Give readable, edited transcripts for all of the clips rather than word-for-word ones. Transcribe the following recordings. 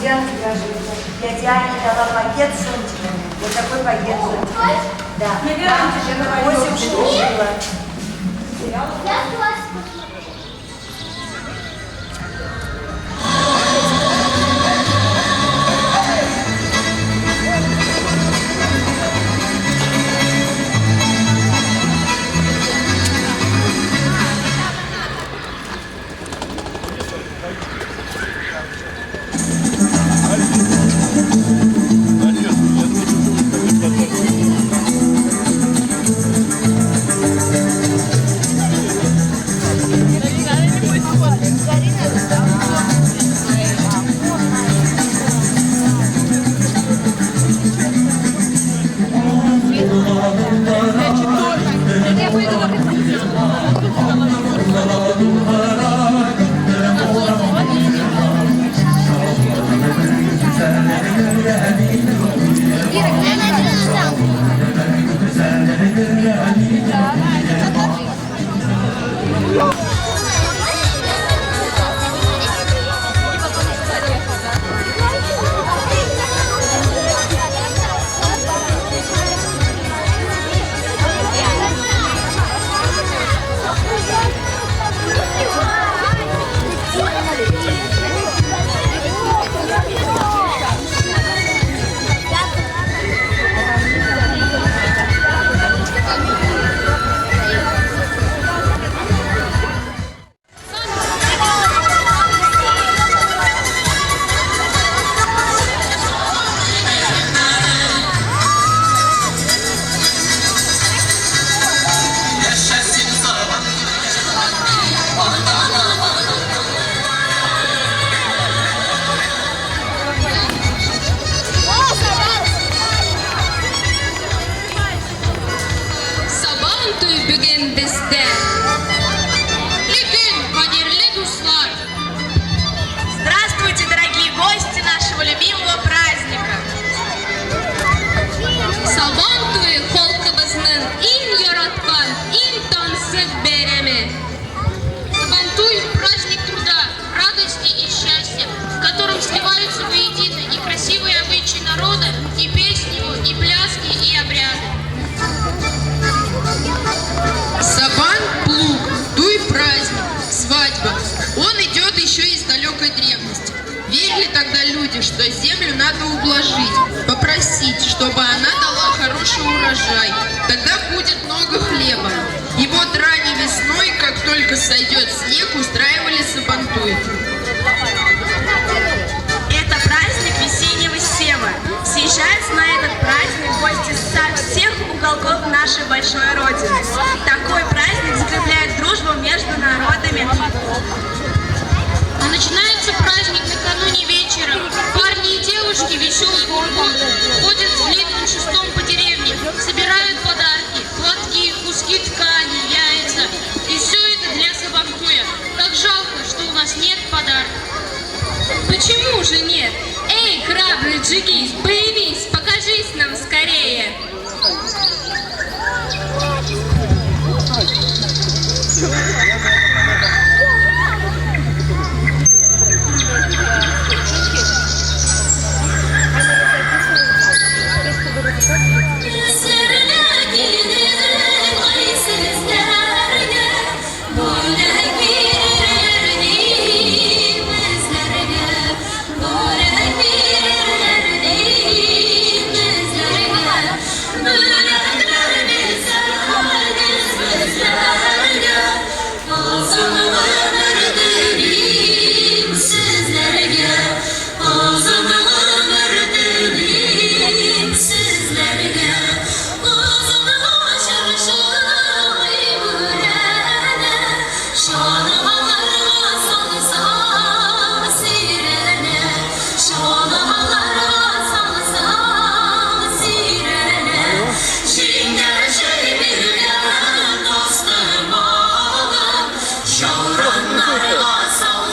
Лесбиянки Гражинка. Я Диане дала пакет с зонтиками. Вот такой пакет с зонтиками. Да. Там 8 штук было. Здравствуйте, дорогие гости нашего любимого праздника! Сабантуй халкыбызның иң яраткан, иң тансык бәйрәме. Сабантуй – праздник труда, радости и счастья, в котором сливаются воедино и красивые обычаи народа, и песни его, и пляски, и обряды. Сабан – плуг, туй – праздник, свадьба. Он идет еще из далекой древности. Верили тогда люди, что землю надо ублажить, попросить, чтобы она дала хороший урожай. Тогда будет много хлеба. И вот ранней весной, как только сойдет снег, устраивали сабантуй. Это праздник весеннего сева. Съезжаются на этот праздник гости со всех уголков нашей большой Родины. Такой праздник закрепляет дружбу между народами. А начинается праздник накануне вечером. Парни и девушки веселым кругом ходят с длинным шестом по деревне, собирают подарки, платки, куски ткани, яйца. И все это для сабантуя. Как жалко, что у нас нет подарков. Почему же нет? Эй, храбрый джигист, появись, покажись нам скорее.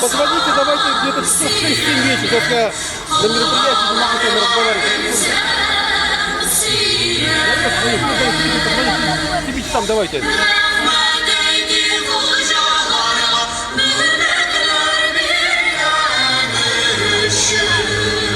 Позвоните, давайте где-то в 6-7 вечера, только на мероприятии не могу с вами разговаривать. Сидите там, давайте. Sure.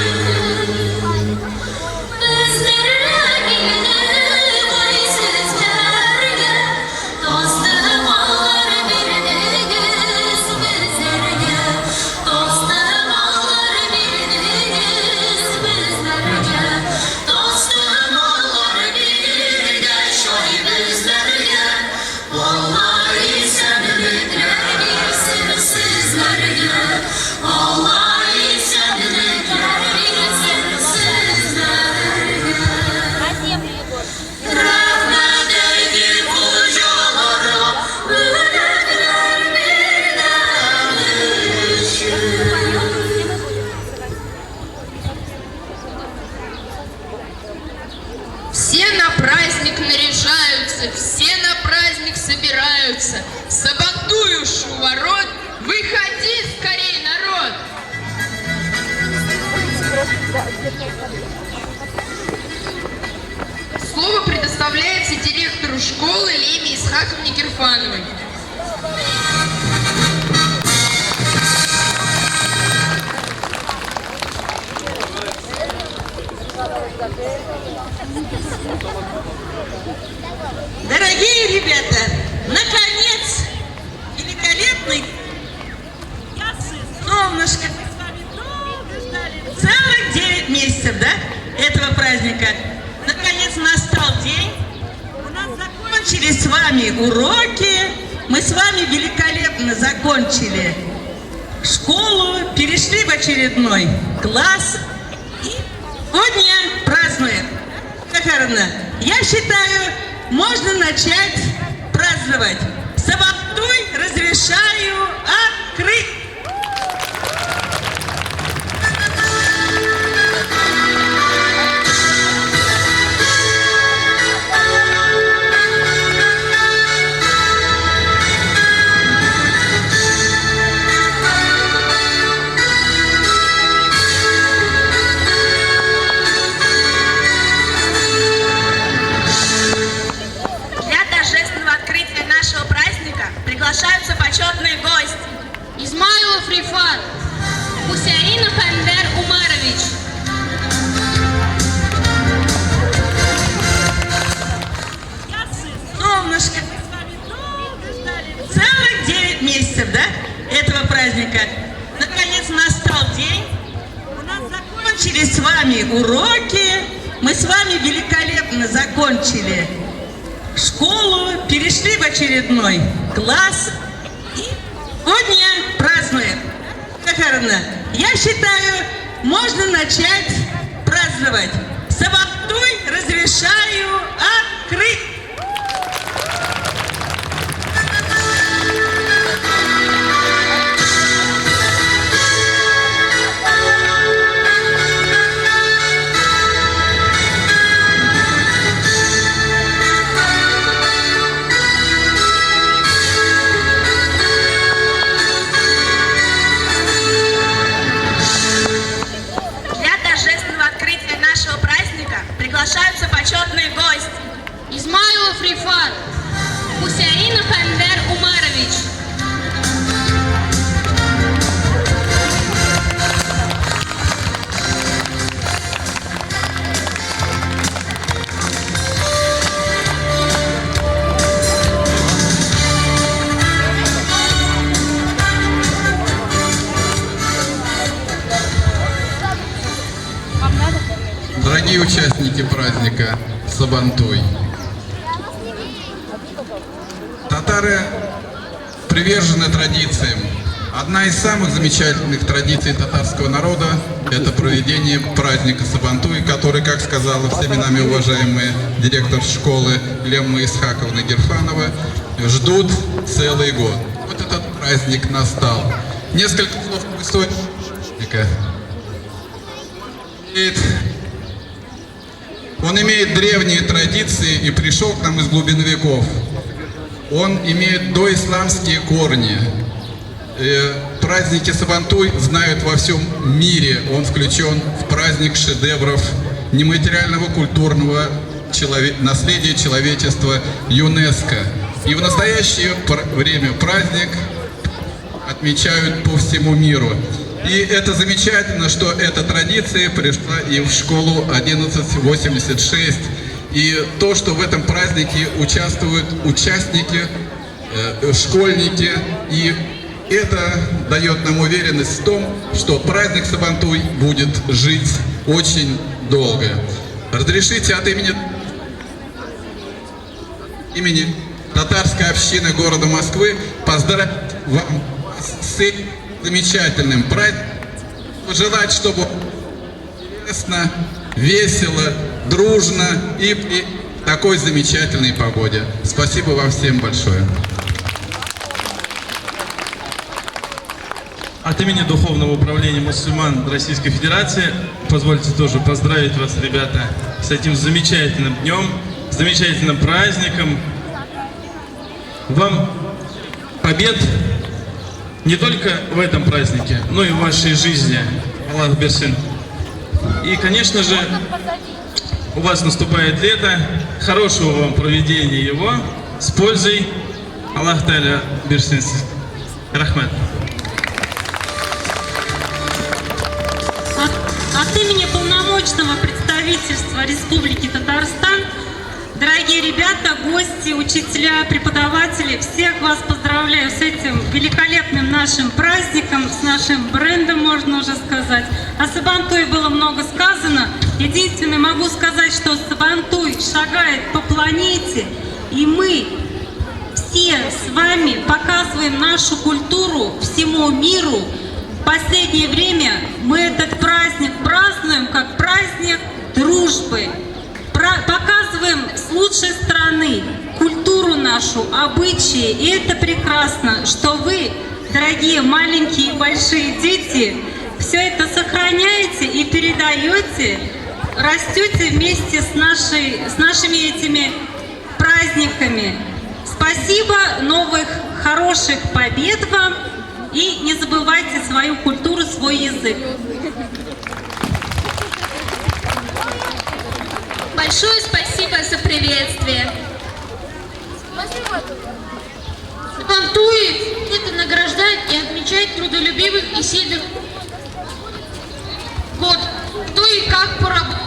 Слово предоставляется директору школы Леме Исхаковне Герфановой. Дорогие ребята, наконец, великолепный солнышко. Мы с вами долго ждали, целых 9 месяцев, да, этого праздника. Наконец настал день, у нас закончились с вами уроки, мы с вами великолепно закончили школу, перешли в очередной класс и сегодня празднуем. Захаровна, я считаю, можно начать праздновать. Сабантуй разрешаю открыть. Приглашаются почетные гости. Измайлов Рифат, Хусяинов Эндер Умарович. Солнышко, мы с вами долго ждали, целых 9 месяцев, да, этого праздника. Наконец настал день, у нас закончились с вами уроки, мы с вами великолепно закончили школу, перешли в очередной класс и сегодня празднуем. Захаровна, я считаю, можно начать праздновать. Сабантуй разрешаю открыть. Приглашаются почетные гости. Измайлов Рифат, Хусяинов Эндер Умарович. Дорогие участники праздника Сабантуй, татары привержены традициям. Одна из самых замечательных традиций татарского народа – это проведение праздника Сабантуй, который, как сказала всеми нами уважаемая директор школы Лемма Исхаковна Герфанова, ждут целый год. Вот этот праздник настал. Несколько слов об истории праздника. Он имеет древние традиции и пришел к нам из глубин веков. Он имеет доисламские корни. Праздники Сабантуй знают во всем мире. Он включен в праздник шедевров нематериального культурного наследия человечества ЮНЕСКО. И в настоящее время праздник отмечают по всему миру. И это замечательно, что эта традиция пришла и в школу 1186. И то, что в этом празднике участвуют участники, школьники. И это дает нам уверенность в том, что праздник Сабантуй будет жить очень долго. Разрешите от имени татарской общины города Москвы поздравить вам с этим замечательным праздником, пожелать, чтобы интересно, весело, дружно и при такой замечательной погоде. Спасибо вам всем большое. От имени Духовного управления мусульман Российской Федерации позвольте тоже поздравить вас, ребята, с этим замечательным днем, замечательным праздником. Вам побед не только в этом празднике, но и в вашей жизни. Аллах берсин. И, конечно же, у вас наступает лето. Хорошего вам проведения его. С пользой. Аллах Та'аля берсин. Рахмет. От имени полномочного представительства Республики Татарстан, дорогие ребята, гости, учителя, преподаватели, всех вас поздравляю с этим великолепным нашим праздником, с нашим брендом, можно уже сказать. О Сабантуе было много сказано. Единственное, могу сказать, что Сабантуй шагает по планете, и мы все с вами показываем нашу культуру всему миру. В последнее время мы этот праздник празднуем как праздник дружбы. Показываем с лучшей стороны культуру нашу, обычаи. И это прекрасно, что вы, дорогие маленькие и большие дети, все это сохраняете и передаете, растете вместе с нашими этими праздниками. Спасибо, новых хороших побед вам, и не забывайте свою культуру, свой язык. Большое спасибо за приветствие. Сабантуй — это награждать и отмечать трудолюбивых и сильных год. Кто и как поработал,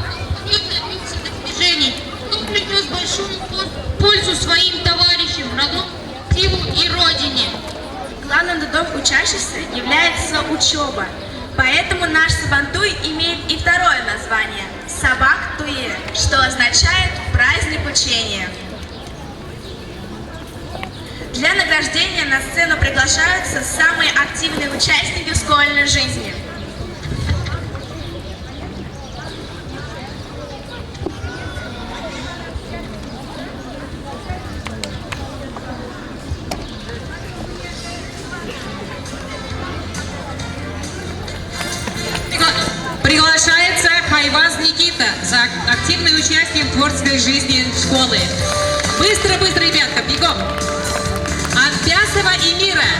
кто добился достижений, кто принес большую пользу своим товарищам, родному коллективу и родине. Главным трудом учащихся является учеба. Поэтому наш Сабантуй имеет и второе название – Сабак-Туе, что означает «праздник учения». Для награждения на сцену приглашаются самые активные участники школьной жизни. Приглашается Хайваз Никита за активное участие в творческой жизни школы. Быстро, ребятка, бегом! Аббясова Эмира,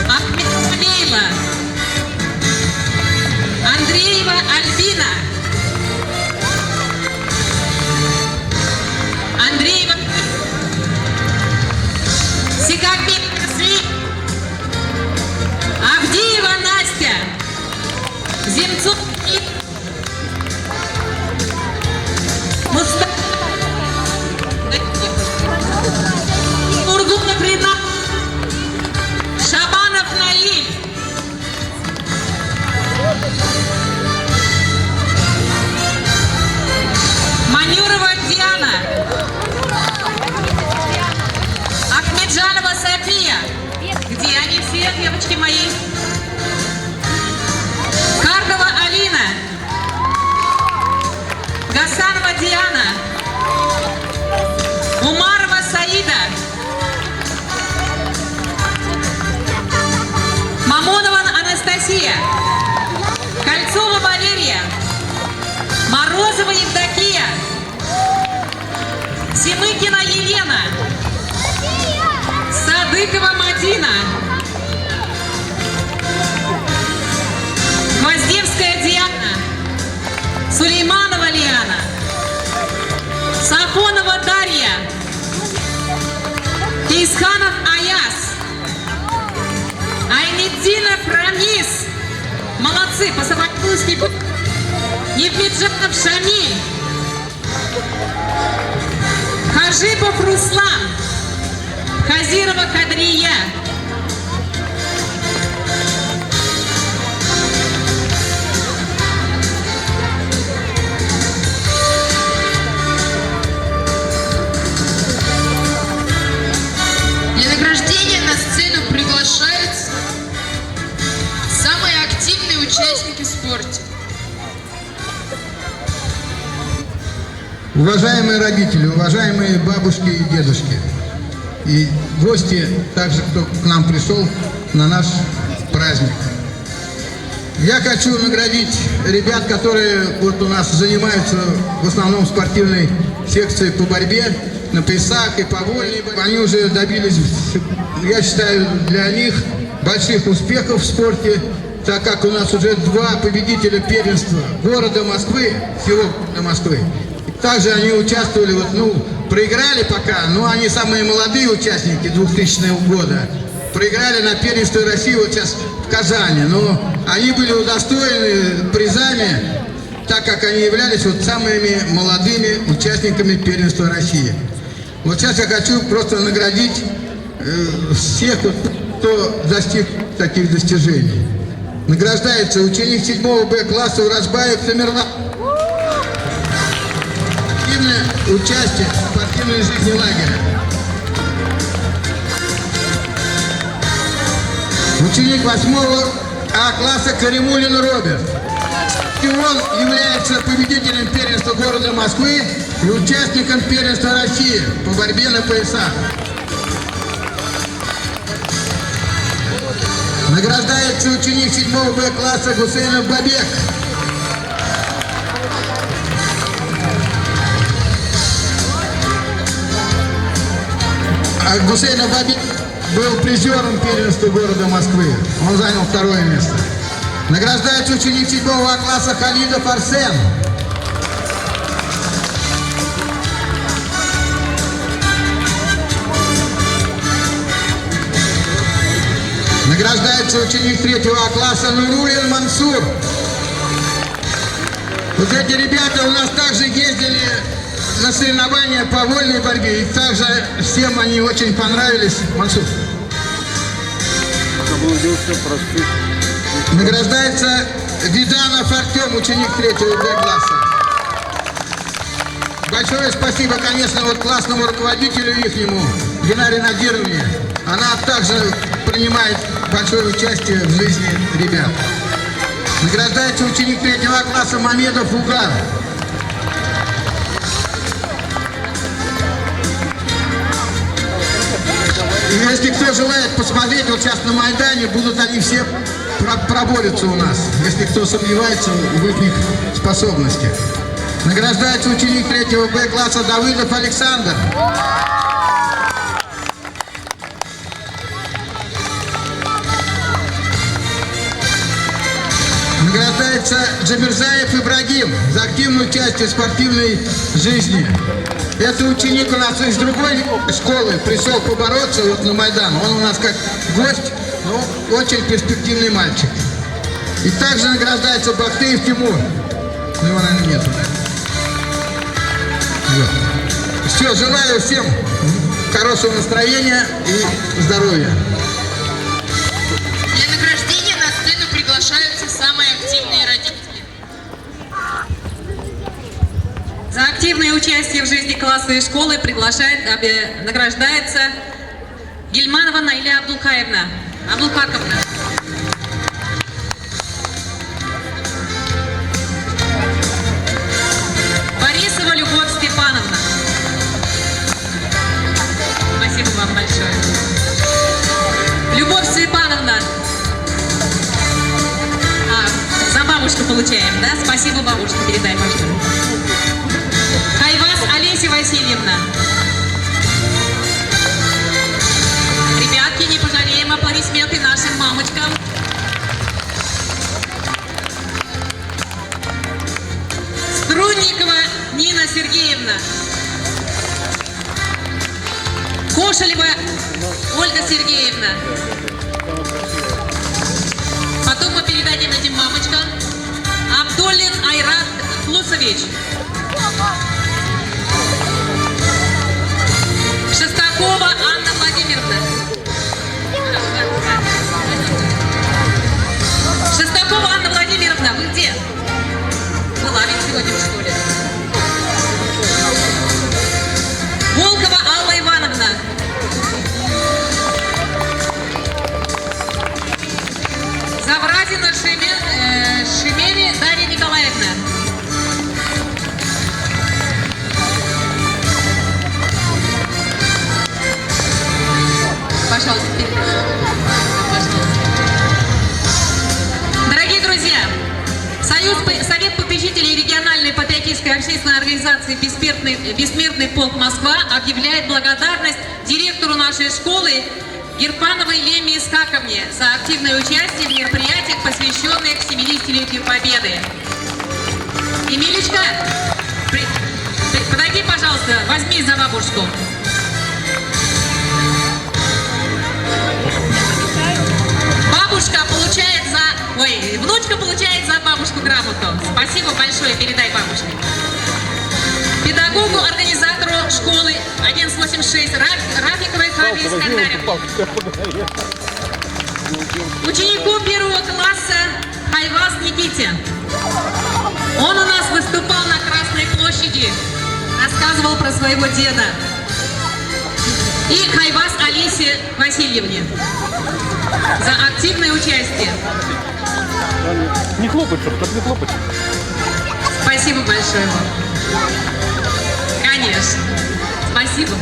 Ахмедова Лейла, Андреева Альбина, Андреева Сикакбек Сли, Авдеева Настя, Земцов Мустафа, Ургунов Ринат, Шабанов Наиль, Манюрова Диана, Ахмеджанова София. Где они все, девочки мои? Каргова Алина, Гасанова Диана, Умарова Саида, Мамонова Анастасия, Кольцова Валерия, Морозова Евдокия, Семыкина Елена, Садыкова Мадина, Гвоздевская Диана, Сулейманова Лиана, Сафонова Дарья, Тисханов Аяс, Айниддинов Рамис. Молодцы, по-сабантуйски. Евмеджанов Шамиль, Хажипов Руслан, Хазирова Кадрия, Для награждения на сцену приглашаются самые активные участники в спорте. Уважаемые родители, уважаемые бабушки и дедушки, и гости, также кто к нам пришел на наш праздник. Я хочу наградить ребят, которые вот у нас занимаются в основном спортивной секцией по борьбе, на плясах и по вольной. Они уже добились, я считаю, для них больших успехов в спорте. так как у нас уже 2 победителя первенства города Москвы, всего Москвы. Также они участвовали, вот, ну, проиграли пока, но они самые молодые участники 2000 года. Проиграли на первенстве России вот сейчас в Казани, но они были удостоены призами, так как они являлись вот самыми молодыми участниками первенства России. Вот сейчас я хочу просто наградить всех, кто достиг таких достижений. Награждается ученик 7 Б класса Уразбаев Тамерлан. Активное участие в спортивной жизни лагеря. Ученик 8 А класса Каримулин Роберт. И он является победителем первенства города Москвы и участником первенства России по борьбе на поясах. Награждается ученик 7 Б класса Гусейнов Бабек. А Гусейнов Бабек был призером первенства города Москвы. Он занял 2-е место. Награждается ученик 7 А класса Халидов Арсен. Награждается ученик 3 А класса Нурулин Мансур. Вот эти ребята у нас также ездили на соревнования по вольной борьбе. И также всем они очень понравились. Мансур. Награждается Виданов Артем, ученик 3 Б класса. Большое спасибо, конечно, вот классному руководителю ихнему, Динарии Надировне. Она также принимает большое участие в жизни ребят. Награждается ученик 3 класса Мамедов Угар. И если кто желает посмотреть, вот сейчас на Майдане будут они все проборются у нас, если кто сомневается в их способностях. Награждается ученик 3 Б класса Давыдов Александр. Награждается Джабирзаев Ибрагим за активное участие в спортивной жизни. Это ученик у нас из другой школы пришел побороться вот на Майдан. Он у нас как гость, но очень перспективный мальчик. И также награждается Бахтеев Тимур. Ну, его, наверное, нету. Вот. Все, желаю всем хорошего настроения и здоровья. Для награждения на сцену приглашаются самые активные родители. За активное участие в жизни класса и школы награждается Гильманова Найля Абдулкаевна. Абдулкаковна. Борисова Любовь Степановна. Спасибо вам большое. Любовь Степановна. За бабушку получаем, да? Спасибо, бабушка, передай, пожалуйста. Хайвас Олеся Васильевна. Ребятки, не пожалеем аплодисменты нашим мамочкам. Струнникова Нина Сергеевна. Кошелева Ольга Сергеевна. Потом мы передадим этим мамочкам. Абдуллин Айрат Флусович. Шестакова Анна Владимировна. Шестакова Анна Владимировна, вы где? Была ведь сегодня в школе. Волкова Алла Ивановна. Завразина Шемели Дарья Николаевна. Пожалуйста, дорогие друзья, Совет попечителей региональной патриотической общественной организации «Бессмертный полк Москва» объявляет благодарность директору нашей школы Герпановой Леме Искаковне за активное участие в мероприятиях, посвященных 70-летию Победы. Эмилечка, подойди, пожалуйста, возьми за бабушку. Бабушка получает внучка получает за бабушку грамоту. Спасибо большое, передай бабушке. Педагогу, организатору школы 1186 Рафиковой Хаве Искандаревне. Ученику первого класса Хайваз Никите. Он у нас выступал на Красной площади, рассказывал про своего деда. И Хайваз Алисе Васильевне за активное участие. Не хлопать, чтобы не хлопать. Спасибо большое вам. Конечно. Спасибо.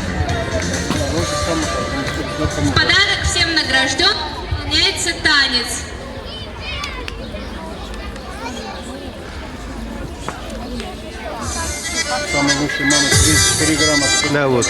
В подарок всем награжден выполняется танец. Самый лучший мама 34 грамма. Да, вот.